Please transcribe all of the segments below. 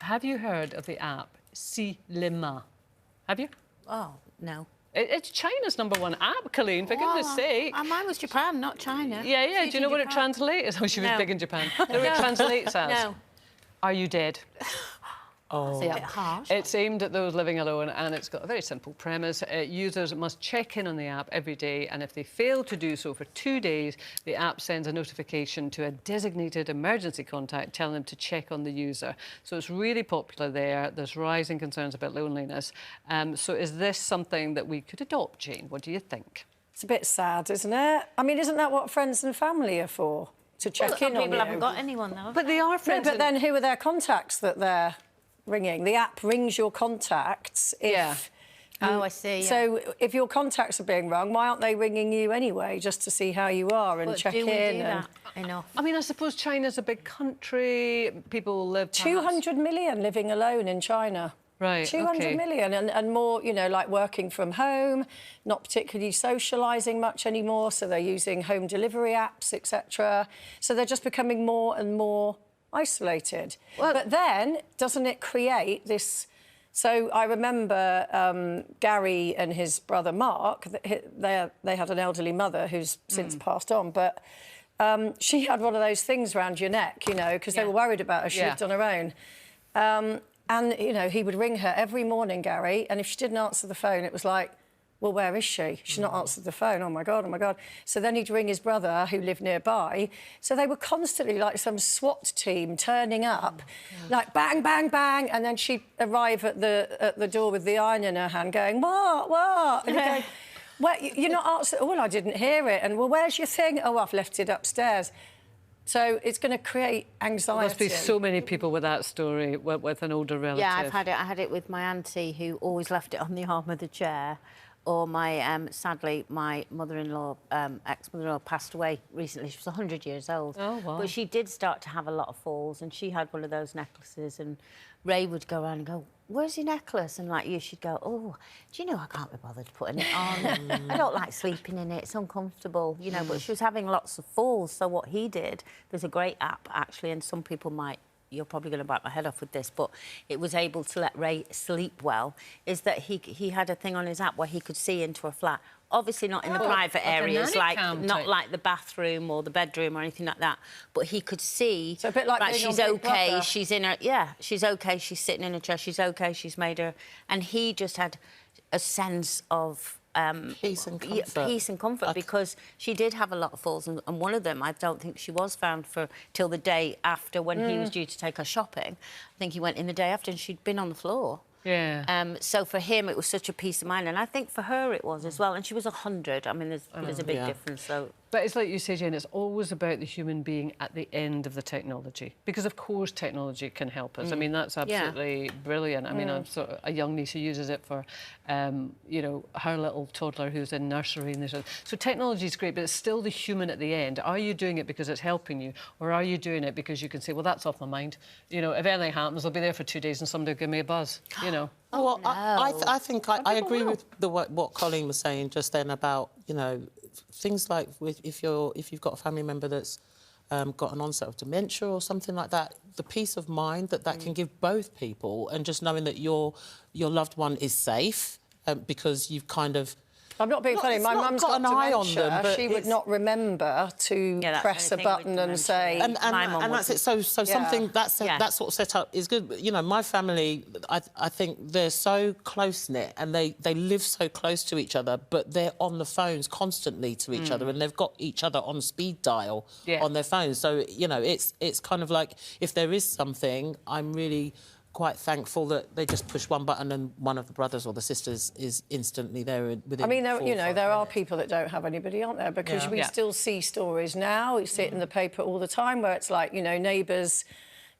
have you heard of the app Cinema? Have you? Oh, no. It's China's #1 app, Colleen, for goodness sake. Mine was Japan, not China. Yeah, yeah. Do you know what it translates? Oh, she was big in Japan. No, it translates as... No. Are you dead? Oh. That's a bit harsh. It's aimed at those living alone, and it's got a very simple premise. Users must check in on the app every day, and if they fail to do so for 2 days, the app sends a notification to a designated emergency contact telling them to check on the user. So it's really popular there. There's rising concerns about loneliness. So is this something that we could adopt, Jane? What do you think? It's a bit sad, isn't it? I mean, isn't that what friends and family are for? To check in on you? People haven't got anyone, though. But they are friends. No, but then who are their contacts that they're ringing? The app rings your contacts if... Oh, I see. So if your contacts are being rung, why aren't they ringing you anyway, just to see how you are and check in? Do we do that enough? I mean, I suppose China's a big country. People live... 200 million living alone in China. Right, 200 million and more, you know, like working from home, not particularly socialising much anymore, so they're using home delivery apps, etc. So they're just becoming more and more isolated. Well, but then, doesn't it create this... So I remember Gary and his brother Mark, they had an elderly mother who's since passed on, but she had one of those things around your neck, you know, because they were worried about her. She lived on her own. And, you know, he would ring her every morning, Gary, and if she didn't answer the phone, it was like, well, where is she? She's not answered the phone. Oh, my God, oh, my God. So then he'd ring his brother, who lived nearby. So they were constantly like some SWAT team turning up, like bang, bang, bang, and then she'd arrive at the door with the iron in her hand going, what? And he'd go, well, you're not answering. Oh, well, I didn't hear it. And, well, where's your thing? Oh, I've left it upstairs. So it's going to create anxiety. There must be so many people with that story, with an older relative. Yeah, I've had it. I had it with my auntie, who always left it on the arm of the chair. Or my, sadly, my mother-in-law, ex-mother-in-law, passed away recently. She was 100 years old. Oh, wow. But she did start to have a lot of falls, and she had one of those necklaces, and Ray would go around and go, where's your necklace? And like you, she'd go, oh, do you know I can't be bothered putting it on. I don't like sleeping in it. It's uncomfortable, you know. But she was having lots of falls. So what he did, there's a great app, actually, and some people might... You're probably going to bite my head off with this, but it was able to let Ray sleep well, is that he had a thing on his app where he could see into a flat. Obviously not in the private areas, like not like the bathroom or the bedroom or anything like that, but he could see... So a bit like she's okay, she's in her... Yeah, she's okay, she's sitting in a chair, she's okay, she's made her... And he just had a sense of... peace and comfort. Peace and comfort, because she did have a lot of falls, and one of them, I don't think she was found till the day after, when he was due to take her shopping. I think he went in the day after, and she'd been on the floor. Yeah. So for him, it was such a peace of mind, and I think for her it was as well. And she was 100. I mean, there's a big difference. So. But it's like you say, Jane, it's always about the human being at the end of the technology, because of course technology can help us. I mean, that's absolutely brilliant. I mean, I'm sort of a young niece who uses it for, you know, her little toddler who's in nursery. And so technology is great, but it's still the human at the end. Are you doing it because it's helping you, or are you doing it because you can say, well, that's off my mind. You know, if anything happens, I'll be there for 2 days and somebody will give me a buzz. You know. Oh, well, no. I think I agree with what Colleen was saying just then about, you know, things like if you've got a family member that's got an onset of dementia or something like that, the peace of mind that can give both people, and just knowing that your loved one is safe because you've kind of... I'm not being funny. My mum's got an eye on them, but she would not remember to press a button and say... And that's it. So something that sort of setup is good. You know, my family, I think they're so close-knit and they live so close to each other, but they're on the phones constantly to each other, and they've got each other on speed dial on their phones. So, you know, it's kind of like, if there is something, I'm really... quite thankful that they just push one button and one of the brothers or the sisters is instantly there within. I mean, there are people that don't have anybody, aren't there? Because we still see stories now. We see it in the paper all the time where it's like, you know, neighbours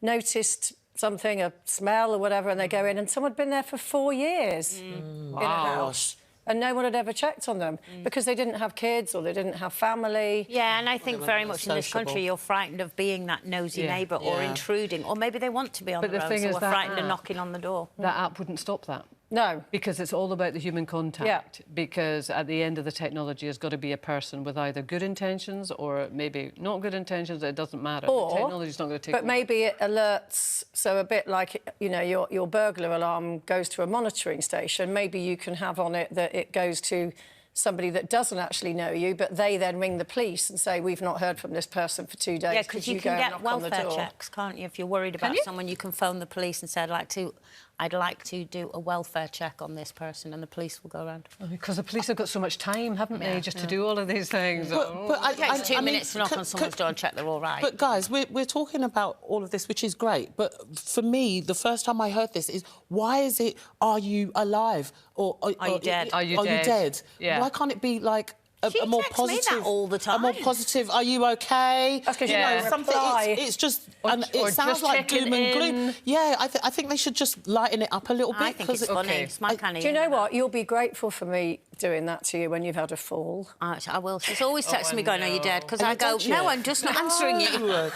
noticed something, a smell or whatever, and they go in, and someone had been there for 4 years in a house. And no one had ever checked on them because they didn't have kids or they didn't have family. Yeah, and I think very much in this country you're frightened of being that nosy neighbour or intruding, or maybe they want to be on their own, so we're frightened of knocking on the door. That app wouldn't stop that. No. Because it's all about the human contact. Because at the end of the technology has got to be a person with either good intentions or maybe not good intentions. It doesn't matter. Or, the technology's not going to take But over. maybe it alerts, so a bit like, you know, your burglar alarm goes to a monitoring station. Maybe you can have on it that it goes to somebody that doesn't actually know you, but they then ring the police and say, we've not heard from this person for 2 days. Yeah, because you can get welfare checks, can't you? If you're worried about someone, you can phone the police and say, I'd like to do a welfare check on this person, and the police will go around. Because the police have got so much time, haven't they, just to do all of these things. It takes 2 minutes to knock on someone's door and check they're all right. But, guys, we're talking about all of this, which is great, but for me, the first time I heard this is, why is it, are you alive? Or are you dead? Are you dead? Yeah. Why can't it be, like, a more positive... She me that all the time. A more positive, are you OK? That's because you know, something. It's just... and it sounds like doom and gloom. Yeah, I think they should just lighten it up a little bit. I think it's funny. It's my kind of... Do you know what? You'll be grateful for me doing that to you when you've had a fall. I will. She's always texting me going, are you dead? Because I go, no, I'm just not answering you.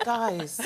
Guys...